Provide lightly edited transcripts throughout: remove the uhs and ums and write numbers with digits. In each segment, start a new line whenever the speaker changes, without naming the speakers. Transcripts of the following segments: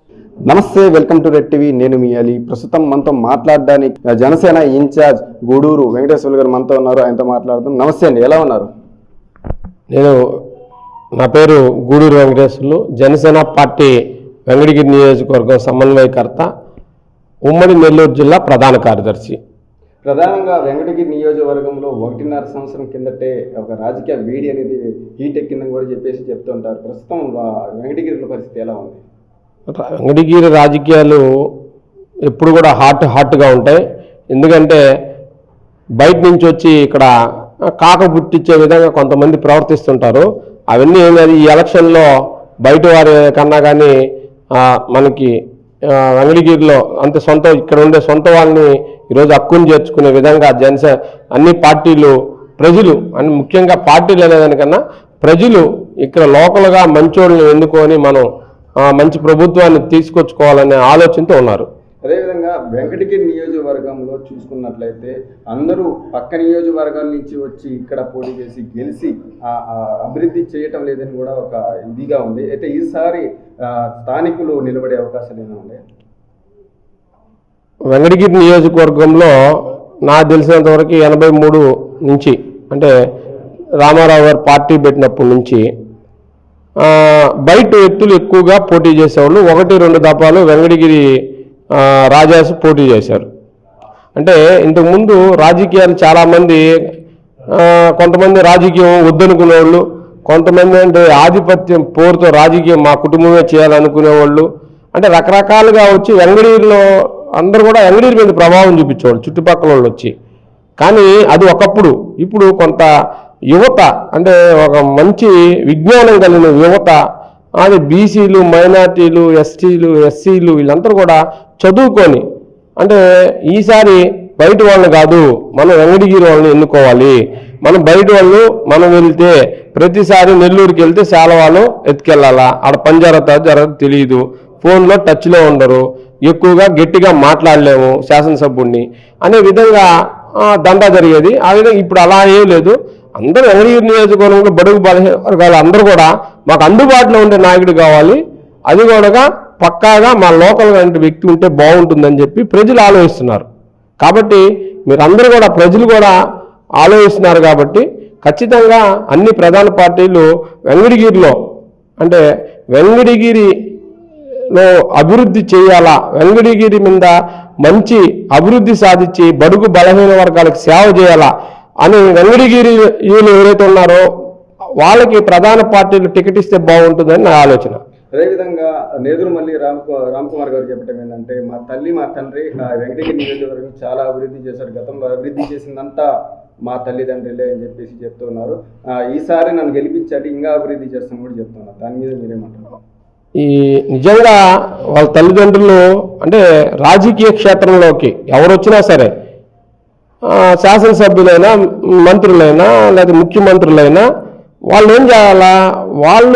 నమస్తే, welcome to red TV. నేను మీ అలీ. ప్రస్తుతం మనతో మాట్లాడడానికి జనసేన ఇన్ఛార్జ్ గూడూరు వెంకటేశ్వర్లు గారు మనతో ఉన్నారు. ఆయనతో మాట్లాడదాం. నమస్తే అండి, ఎలా ఉన్నారు?
నా పేరు గూడూరు వెంకటేశ్వర్లు, జనసేన పార్టీ వెంకటగిరి నియోజకవర్గం సమన్వయకర్త, ఉమ్మడి నెల్లూరు జిల్లా ప్రధాన కార్యదర్శి.
ప్రధానంగా వెంకటగిరి నియోజకవర్గంలో 1.5 సంవత్సరం కిందటే ఒక రాజకీయ వేడి అనేది హీట్ ఎక్కిందని కూడా చెప్తుంటారు. ప్రస్తుతం వెంకటగిరిలో పరిస్థితి ఎలా ఉంది?
వెంకటగిరి రాజకీయాలు ఎప్పుడు కూడా హాట్గా ఉంటాయి. ఎందుకంటే బయట నుంచి వచ్చి ఇక్కడ కాక పుట్టించే విధంగా కొంతమంది ప్రవర్తిస్తుంటారు. అవన్నీ ఈ ఎలక్షన్లో బయట వారి కన్నా కానీ మనకి వెంకటగిరిలో అంతే ఇక్కడ ఉండే సొంత వాళ్ళని ఈరోజు హక్కును చేర్చుకునే విధంగా జనసేన అన్ని పార్టీలు, ప్రజలు అని ముఖ్యంగా పార్టీలు అనేదానికన్నా ప్రజలు ఇక్కడ లోకల్గా మంచోళ్ళని ఎన్నుకొని మనం మంచి ప్రభుత్వాన్ని తీసుకొచ్చుకోవాలనే ఆలోచనతో ఉన్నారు.
అదేవిధంగా వెంకటగిరి నియోజకవర్గంలో చూసుకున్నట్లయితే అందరూ పక్క నియోజకవర్గాల నుంచి వచ్చి ఇక్కడ పోటీ చేసి గెలిచి అభివృద్ధి చేయటం లేదని కూడా ఒక ఇదిగా ఉంది. అయితే ఈసారి స్థానికులు నిలబడే అవకాశాలు ఏమైనా ఉన్నాయి?
వెంకటగిరి నియోజకవర్గంలో నాకు తెలిసినంతవరకు 83 నుంచి అంటే రామారావు గారు పార్టీ పెట్టినప్పటి నుంచి బయట వ్యక్తులు ఎక్కువగా పోటీ చేసేవాళ్ళు. 1-2 దఫాలు వెంకటగిరి రాజాసు పోటీ చేశారు. అంటే ఇంతకుముందు రాజకీయాలు చాలామంది కొంతమంది రాజకీయం వద్దనుకునే వాళ్ళు, కొంతమంది అంటే ఆధిపత్యం పోరుతో రాజకీయం మా కుటుంబమే చేయాలనుకునేవాళ్ళు, అంటే రకరకాలుగా వచ్చి వెంకటగిరిలో అందరూ కూడా వెంకటగిరి మీద ప్రభావం చూపించేవాళ్ళు చుట్టుపక్కల వాళ్ళు వచ్చి. కానీ అది ఒకప్పుడు. ఇప్పుడు కొంత యువత అంటే ఒక మంచి విజ్ఞానం కలిగిన యువత, అది బీసీలు, మైనార్టీలు, ఎస్టీలు, ఎస్సీలు వీళ్ళందరూ కూడా చదువుకొని అంటే ఈసారి బయట వాళ్ళని కాదు మనం వెంకటగిరి వాళ్ళని ఎన్నుకోవాలి, మనం బయట వాళ్ళు మనం వెళ్తే ప్రతిసారి నెల్లూరుకి వెళ్తే చాలా వాళ్ళు ఎత్తుకెళ్ళాలా, ఆడ పంజారత జరగదు తెలియదు, ఫోన్లో టచ్లో ఉండరు, ఎక్కువగా గట్టిగా మాట్లాడలేము శాసనసభ్యుడిని అనే విధంగా దండా జరిగేది. ఆ విధంగా ఇప్పుడు అలా ఏం లేదు. అందరూ వెంకటగిరి నియోజకవర్గంలో బడుగు బలహీన వర్గాలు అందరూ కూడా మాకు అందుబాటులో ఉండే నాయకుడు కావాలి, అది కూడా పక్కాగా మా లోకల్గా అంటే వ్యక్తి ఉంటే బాగుంటుందని చెప్పి ప్రజలు ఆలోచిస్తున్నారు. కాబట్టి మీరందరూ కూడా ప్రజలు కూడా ఆలోచిస్తున్నారు కాబట్టి ఖచ్చితంగా అన్ని ప్రధాన పార్టీలు వెంకటగిరిలో అంటే వెంకటగిరిలో అభివృద్ధి చేయాలా, వెంకటగిరి మీద మంచి అభివృద్ధి సాధించి బడుగు బలహీన వర్గాలకు సేవ చేయాలా అని వెంకటగిరి యువలు ఎవరైతే ఉన్నారో వాళ్ళకి ప్రధాన పార్టీలు టికెట్ ఇస్తే బాగుంటుందని నా ఆలోచన.
అదేవిధంగా నేదురుమల్లి రామ్కుమార్ గారు చెప్పడం ఏంటంటే మా తల్లి మా తండ్రి వెంకటగిరి నియోజకవర్గం చాలా అభివృద్ధి చేశారు, గతంలో అభివృద్ధి చేసిందంతా మా తల్లిదండ్రులే అని చెప్పేసి చెప్తున్నారు. ఈసారి నన్ను గెలిపించాలి ఇంకా అభివృద్ధి చేస్తాను కూడా చెప్తున్నారు. దాని మీద మీరేమంటారు?
ఈ నిజంగా వాళ్ళ తల్లిదండ్రులు అంటే రాజకీయ క్షేత్రంలోకి ఎవరు వచ్చినా సరే, శాసనసభ్యులైనా మంత్రులైనా లేదా ముఖ్యమంత్రులైనా వాళ్ళు ఏం చేయాలా, వాళ్ళ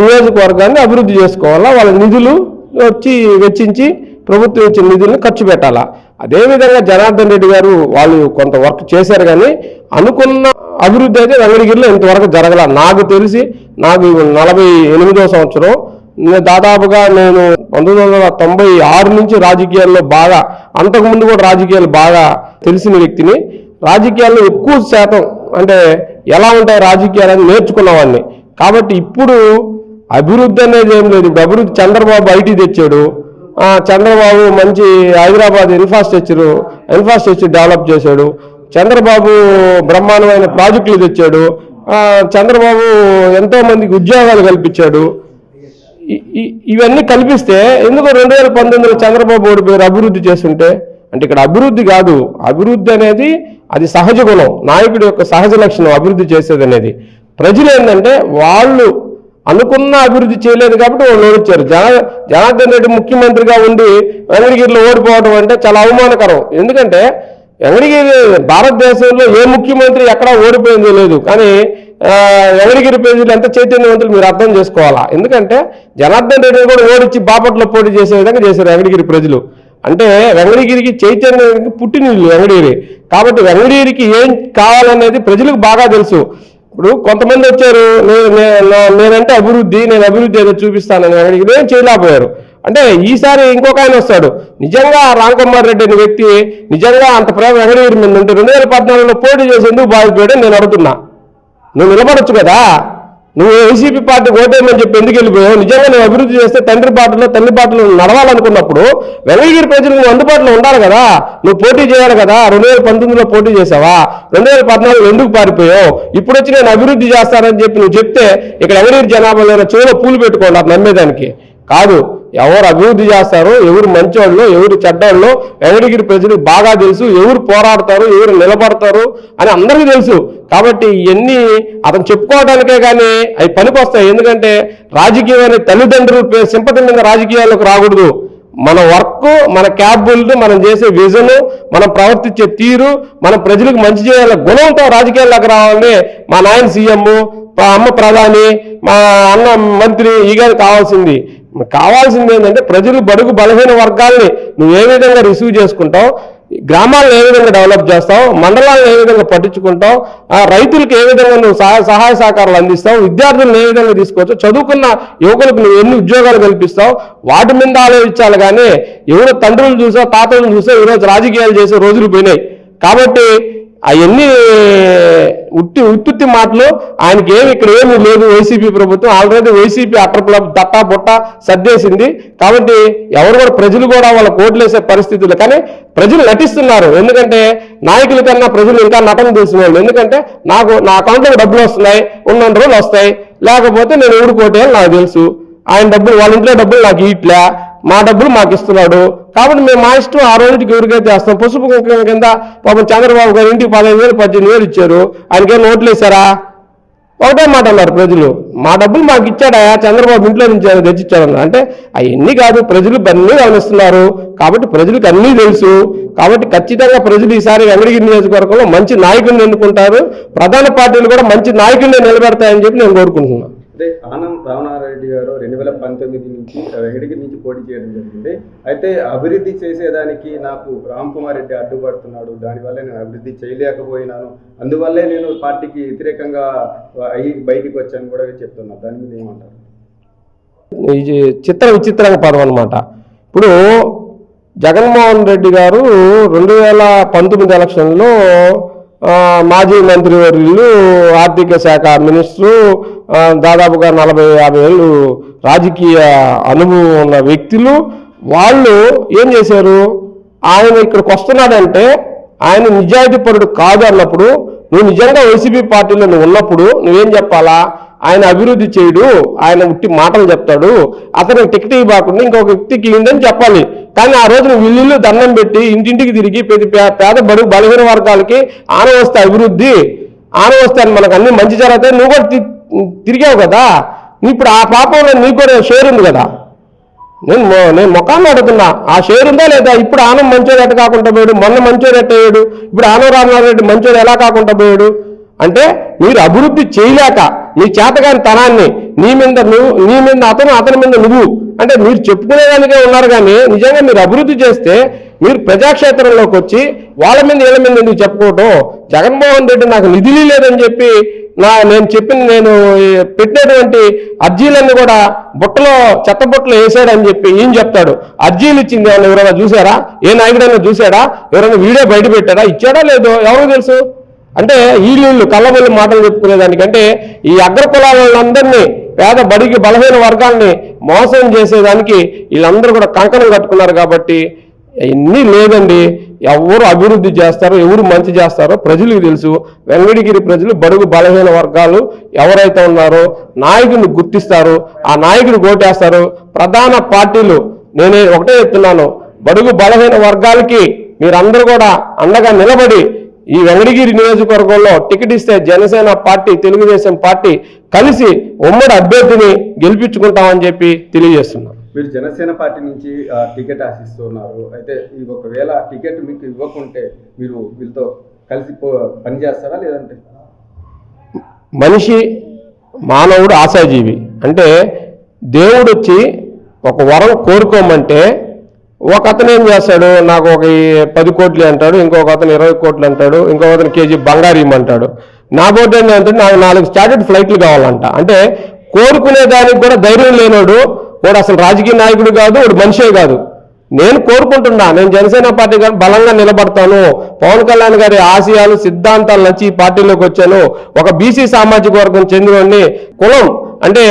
నియోజకవర్గాన్ని అభివృద్ధి చేసుకోవాలా, వాళ్ళ నిధులు వచ్చి వెచ్చించి ప్రభుత్వం ఇచ్చిన నిధులను ఖర్చు పెట్టాలా. అదేవిధంగా జనార్దన్ రెడ్డి గారు వాళ్ళు కొంత వర్క్ చేశారు, కానీ అనుకున్న అభివృద్ధి అయితే వెంకటగిరిలో ఇంతవరకు జరగల. నాకు తెలిసి నాకు 48వ సంవత్సరం, దాదాపుగా నేను 1996 నుంచి రాజకీయాల్లో బాగా, అంతకుముందు కూడా రాజకీయాలు బాగా తెలిసిన వ్యక్తిని. రాజకీయాల్లో ఎక్కువ శాతం అంటే ఎలా ఉంటాయి రాజకీయాలని నేర్చుకున్నవాడిని. కాబట్టి ఇప్పుడు అభివృద్ధి అనేది ఏం లేదు. ఇప్పుడు అభివృద్ధి చంద్రబాబు ఐటీ తెచ్చాడు, చంద్రబాబు మంచి హైదరాబాద్ ఇన్ఫ్రాస్ట్రక్చర్ డెవలప్ చేశాడు, చంద్రబాబు బ్రహ్మాండమైన ప్రాజెక్టులు తెచ్చాడు, చంద్రబాబు ఎంతో మందికి ఉద్యోగాలు కల్పించాడు. ఇవన్నీ కల్పిస్తే ఎందుకు 2019లో చంద్రబాబు ఓడిపోయారు అభివృద్ధి చేస్తుంటే? అంటే ఇక్కడ అభివృద్ధి కాదు, అభివృద్ధి అనేది అది సహజ గుణం, నాయకుడి యొక్క సహజ లక్షణం అభివృద్ధి చేసేది అనేది. ప్రజలు ఏంటంటే వాళ్ళు అనుకున్న అభివృద్ధి చేయలేదు కాబట్టి వాళ్ళు ఓడిచ్చారు. జనార్దన్ రెడ్డి ముఖ్యమంత్రిగా ఉండి వెంకటగిరిలో ఓడిపోవడం అంటే చాలా అవమానకరం. ఎందుకంటే వెంకటగిరి భారతదేశంలో ఏ ముఖ్యమంత్రి ఎక్కడా ఓడిపోయింది లేదు, కానీ వెంకటగిరి ప్రజలు ఎంత చైతన్యవంతులు మీరు అర్థం చేసుకోవాలా. ఎందుకంటే జనార్దన్ రెడ్డిని కూడా ఓడించి బాపట్లో పోటీ చేసే విధంగా చేశారు వెంకటగిరి ప్రజలు. అంటే వెంకటగిరికి చైతన్యానికి పుట్టినిల్లు వెంకటగిరి. కాబట్టి వెంకటగిరికి ఏం కావాలనేది ప్రజలకు బాగా తెలుసు. ఇప్పుడు కొంతమంది వచ్చారు, నేనంటే అభివృద్ధి, నేను అభివృద్ధి ఏదో చూపిస్తానని ఇదేం చేయలేకపోయారు. అంటే ఈసారి ఇంకొక ఆయన వస్తాడు, నిజంగా రామ్ కుమార్ రెడ్డి అనే వ్యక్తి నిజంగా అంత ప్రేమ వెంకటగిరి మీద ఉంటే 2014లో పోటీ చేసి ఎందుకు బాధిపోయాడు నేను అడుగుతున్నా. నువ్వు నిలబడొచ్చు కదా, నువ్వు వైసీపీ పార్టీకి ఓటేయమని చెప్పి ఎందుకు వెళ్ళిపోయావు? నిజంగా నువ్వు అభివృద్ధి చేస్తే తండ్రి బాటలో తల్లి బాటలో నడవాలనుకున్నప్పుడు వెంకటగిరి ప్రజలు నువ్వు అందుబాటులో ఉండాలి కదా, నువ్వు పోటీ చేయాలి కదా. 2019లో పోటీ చేసావా? 2014 ఎందుకు పారిపోయావు? ఇప్పుడు వచ్చి నేను అభివృద్ధి చేస్తానని చెప్పి నువ్వు చెప్తే ఇక్కడ వెంకటగిరి జనాభాలో చెవిలో పూలు పెట్టుకోండి నమ్మేదానికి కాదు. ఎవరు అభివృద్ధి చేస్తారో, ఎవరు మంచోళ్ళు, ఎవరు చెడ్డోళ్ళు వెంకటగిరి ప్రజలకు బాగా తెలుసు. ఎవరు పోరాడతారు, ఎవరు నిలబడతారు అని అందరికీ తెలుసు. కాబట్టి ఇవన్నీ అతను చెప్పుకోవడానికే కానీ అవి పనికొస్తాయి. ఎందుకంటే రాజకీయమైన తల్లిదండ్రులు సింపతి మీద రాజకీయాల్లోకి రాకూడదు. మన వర్క్, మన క్యాపబిలిటీ, మనం చేసే విజన్, మనం ప్రవర్తించే తీరు, మన ప్రజలకు మంచి చేయాల గుణంతో రాజకీయాల్లోకి రావాలని మా నాయన సీఎం, మా అమ్మ ప్రధాని, మా అన్న మంత్రి ఈ గారు కావాల్సింది ఏంటంటే ప్రజలు బడుగు బలహీన వర్గాల్ని నువ్వు ఏ విధంగా రిసీవ్ చేసుకుంటావు, గ్రామాలను ఏ విధంగా డెవలప్ చేస్తావు, మండలాలను ఏ విధంగా పట్టించుకుంటావు, రైతులకు ఏ విధంగా నువ్వు సహాయ సహకారాలు అందిస్తావు, విద్యార్థులను ఏ విధంగా తీసుకోవచ్చు, చదువుకున్న యువకులకు నువ్వు ఎన్ని ఉద్యోగాలు కల్పిస్తావు, వాటి మీద ఆలోచించాలి. కానీ ఎవరు తండ్రులు చూసా తాతలను చూసా ఈరోజు రాజకీయాలు చేసే రోజులు పోయినాయి. కాబట్టి అవన్నీ ఉత్తుత్తి మాటలు. ఆయనకి ఇక్కడ ఏమీ లేదు. వైసీపీ ప్రభుత్వం ఆల్రెడీ వైసీపీ దట్టా బుట్ట సర్దేసింది. కాబట్టి ఎవరు కూడా ప్రజలు కూడా వాళ్ళ ఓట్లేసే పరిస్థితులు, కానీ ప్రజలు నటిస్తున్నారు. ఎందుకంటే నాయకుల కన్నా ప్రజలు ఇంకా నటన తెలిసిన వాళ్ళు. ఎందుకంటే నా అకౌంట్లో డబ్బులు వస్తున్నాయి, ఉన్న రోజులు వస్తాయి, లేకపోతే నేను ఊడుకోటేయాలి నాకు తెలుసు. ఆయన డబ్బులు, వాళ్ళ ఇంట్లో డబ్బులు నాకు ఇట్లా, మా డబ్బులు మాకు ఇస్తున్నాడు. కాబట్టి మేము మా ఇష్టం ఆ రోజుకి ఎవరికైతే వేస్తాం. పసుపు కుంకుమ కింద పాపం చంద్రబాబు గారు ఇంటికి 15,000 18,000 ఇచ్చారు. ఆయనకేం నోట్లు వేశారా? ఒకటే మాట అన్నారు ప్రజలు, మా డబ్బులు మాకు ఇచ్చాడా, చంద్రబాబు ఇంట్లో నుంచి తెచ్చిచ్చాడన్నారు. అంటే అవన్నీ కాదు, ప్రజలు అన్నీ గమనిస్తున్నారు. కాబట్టి ప్రజలకు అన్నీ తెలుసు. కాబట్టి ఖచ్చితంగా ప్రజలు ఈసారి వెంకటగిరి నియోజకవర్గంలో మంచి నాయకుడిని ఎన్నుకుంటారు. ప్రధాన పార్టీలు కూడా మంచి నాయకుడిని నిలబెడతాయని చెప్పి నేను కోరుకుంటున్నాను.
అదే ఆనం రామనారాయణ గారు 2019 నుంచి వెంకటగిరి నుంచి పోటీ చేయడం జరిగింది. అయితే అభివృద్ధి చేసేదానికి నాకు రామ్ కుమార్ రెడ్డి అడ్డుపడుతున్నాడు, దానివల్ల నేను అభివృద్ధి చేయలేకపోయినాను, అందువల్లే నేను పార్టీకి వ్యతిరేకంగా బయటికి వచ్చాను కూడా చెప్తున్నా. దాని మీద ఏమంటారు?
ఇది విచిత్రంగా పదం అనమాట. ఇప్పుడు జగన్మోహన్ రెడ్డి గారు 2019 ఎలక్షన్లో మాజీ మంత్రివర్యులు, ఆర్థిక శాఖ మినిస్టరు, దాదాపుగా 40-50 ఏళ్ళు రాజకీయ అనుభవం ఉన్న వ్యక్తులు, వాళ్ళు ఏం చేశారు? ఆయన ఇక్కడికి వస్తున్నాడంటే ఆయన నిజాయితీపరుడు కాదు అన్నప్పుడు, నువ్వు నిజంగా వైసీపీ పార్టీలో నువ్వు ఉన్నప్పుడు నువ్వేం చెప్పాలా? ఆయన అభివృద్ధి చేయడు, ఆయన ఉట్టి మాటలు చెప్తాడు, అతనికి టికెట్ ఇవ్వకుండా ఇంకొక వ్యక్తికి ఇవ్వండి చెప్పాలి. కానీ ఆ రోజు నువ్వు ఇల్లు దండం పెట్టి ఇంటింటికి తిరిగి పేద బడుగు బలహీన వర్గాలకి ఆనవస్తే అభివృద్ధి, ఆనవస్తే అని మనకు అన్ని మంచి జరుగుతాయి, నువ్వు కూడా తిరిగావు కదా. ఇప్పుడు ఆ పాపంలో నీకు కూడా షేర్ ఉంది కదా. నేను ముఖాన్ని అడుగుతున్నా, ఆ షేర్ ఉందా లేదా? ఇప్పుడు ఆనం మంచోడు ఎట్ట కాకుండా పోయాడు, మొన్న మంచోడు ఎట్టయ్యాడు, ఇప్పుడు ఆనం రామనారాయణ మంచోడు ఎలా కాకుండా పోయాడు? అంటే మీరు అభివృద్ధి చేయలేక నీ చేతగాని తనాన్ని నీ మీద అతని మీద నువ్వు అంటే మీరు చెప్పుకునేదానికే ఉన్నారు. కానీ నిజంగా మీరు అభివృద్ధి చేస్తే మీరు ప్రజాక్షేత్రంలోకి వచ్చి వాళ్ళ మీద వీళ్ళ మీద ఎందుకు చెప్పుకోవటం? జగన్మోహన్ రెడ్డి నాకు నిధులు లేదని చెప్పి నేను పెట్టినటువంటి అర్జీలన్నీ కూడా చెత్త బుట్టలో వేసాడని చెప్పి ఏం చెప్తాడు? అర్జీలు ఇచ్చింది అని ఎవరైనా చూసారా? ఏ నాయకుడైనా చూసాడా? ఎవరైనా వీడియో బయట పెట్టాడా? ఇచ్చాడా లేదో ఎవరికి తెలుసు? అంటే వీళ్ళు కళ్ళబొల్లి మాటలు చెప్పుకునేదానికంటే ఈ అగ్రకులాలందరినీ, పేద బడికి బలహీన వర్గాల్ని మోసం చేసేదానికి వీళ్ళందరూ కూడా కంకణం కట్టుకున్నారు. కాబట్టి ఇన్ని లేదండి. ఎవరు అభివృద్ధి చేస్తారో, ఎవరు మంచి చేస్తారో ప్రజలకు తెలుసు. వెంకటగిరి ప్రజలు బడుగు బలహీన వర్గాలు ఎవరైతే ఉన్నారో నాయకుడిని గుర్తిస్తారు, ఆ నాయకుడు ఓటేస్తారు. ప్రధాన పార్టీలు నేనే ఒకటే చెప్తున్నాను, బడుగు బలహీన వర్గాలకి మీరందరూ కూడా అండగా నిలబడి ఈ వెంకటగిరి నియోజకవర్గంలో టికెట్ ఇస్తే జనసేన పార్టీ, తెలుగుదేశం పార్టీ కలిసి ఉమ్మడి అభ్యర్థిని గెలిపించుకుంటామని చెప్పి తెలియజేస్తున్నాం.
మీరు జనసేన పార్టీ నుంచి టికెట్ ఆశిస్తున్నారు. అయితే ఒకవేళ టికెట్ మీకు ఇవ్వకుంటే మీరు వీళ్ళతో కలిసి పనిచేస్తారా? లేదంటే
మనిషి మానవుడు ఆశాజీవి. అంటే దేవుడు వచ్చి ఒక వరం కోరుకోమంటే ఒక అతను ఏం చేస్తాడు? నాకు ఒక 10 కోట్లు అంటాడు, ఇంకొక అతను 20 కోట్లు అంటాడు, ఇంకొక అతను కేజీ బంగారు ఇమ్మంటాడు. నా బోర్డు ఏంటంటే నాకు 4 స్టార్టెడ్ ఫ్లైట్లు కావాలంట. అంటే కోరుకునే దానికి కూడా ధైర్యం లేనోడు వాడు అసలు రాజకీయ నాయకుడు కాదు, వాడు మనిషే కాదు. నేను కోరుకుంటున్నా, నేను జనసేన పార్టీ గారు బలంగా నిలబడతాను, పవన్ కళ్యాణ్ గారి ఆశయాలు సిద్ధాంతాలు నచ్చి ఈ పార్టీలోకి వచ్చాను, ఒక బీసీ సామాజిక వర్గం చెందినోడిని, కులం అంటే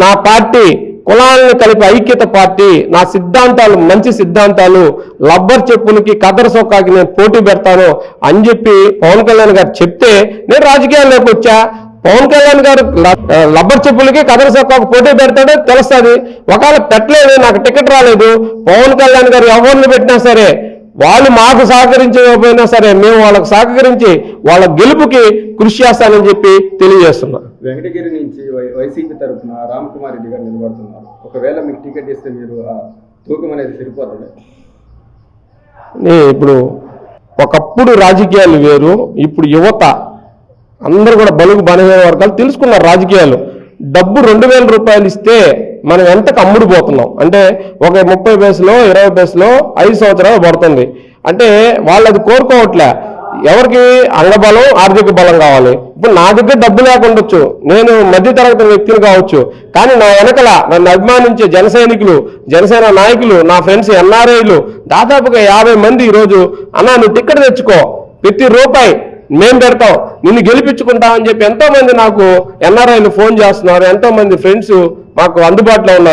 నా పార్టీ కులాలను కలిపి ఐక్యత పార్టీ, నా సిద్ధాంతాలు మంచి సిద్ధాంతాలు, లబ్బర్ చెప్పులకి కదర సొక్కాకి నేను పోటీ పెడతాను అని చెప్పి పవన్ కళ్యాణ్ గారు చెప్తే నేను రాజకీయాల్లోకి వచ్చా. పవన్ కళ్యాణ్ గారు లబ్బర్ చెప్పులకి కదర సొక్కాకు పోటీ పెడతాడో తెలుస్తుంది. ఒకవేళ పెట్టలేదు, నాకు టికెట్ రాలేదు, పవన్ కళ్యాణ్ గారు ఎవరిని పెట్టినా సరే వాళ్ళు మాకు సహకరించకపోయినా సరే మేము వాళ్ళకు సహకరించి వాళ్ళ గెలుపుకి కృషి చేస్తానని చెప్పి తెలియజేస్తున్నా.
వెంకటగిరి నుంచి వైసీపీ తరఫున రామకుమార్ రెడ్డి గారు నిలబడుతున్నారు. ఒకవేళ మీకు టికెట్ ఇస్తే మీరు ఆ తూకం అనేది సరిపోతుంది.
ఇప్పుడు ఒకప్పుడు రాజకీయాలు వేరు, ఇప్పుడు యువత అందరూ కూడా బలుగు బలహీన వర్గాలు తెలుసుకున్నారు రాజకీయాలు. డబ్బు 2,000 రూపాయలు ఇస్తే మనం ఎంతకు అమ్ముడు పోతున్నాం అంటే ఒక 30 పైసలో 20 పైసలో 5 సంవత్సరాలు పడుతుంది. అంటే వాళ్ళు అది కోరుకోవట్లే. ఎవరికి అంగబలం ఆర్థిక బలం కావాలి. ఇప్పుడు నా దగ్గర డబ్బు లేకుండొచ్చు, నేను మధ్యతరగతి వ్యక్తిని కావచ్చు, కానీ నా వెనకల నన్ను అభిమానించే జన సైనికులు, జనసేన నాయకులు, నా ఫ్రెండ్స్ ఎన్ఆర్ఐలు దాదాపుగా 50 మంది ఈరోజు అన్నా నువ్వు టికెట్ తెచ్చుకో, ప్రతి రూపాయి మేము పెడతాం, నిన్ను గెలిపించుకుంటామని చెప్పి ఎంతో మంది నాకు ఎన్ఆర్ఐలు ఫోన్ చేస్తున్నారు, ఎంతో మంది ఫ్రెండ్స్ మాకు అందుబాటులో ఉన్నారు.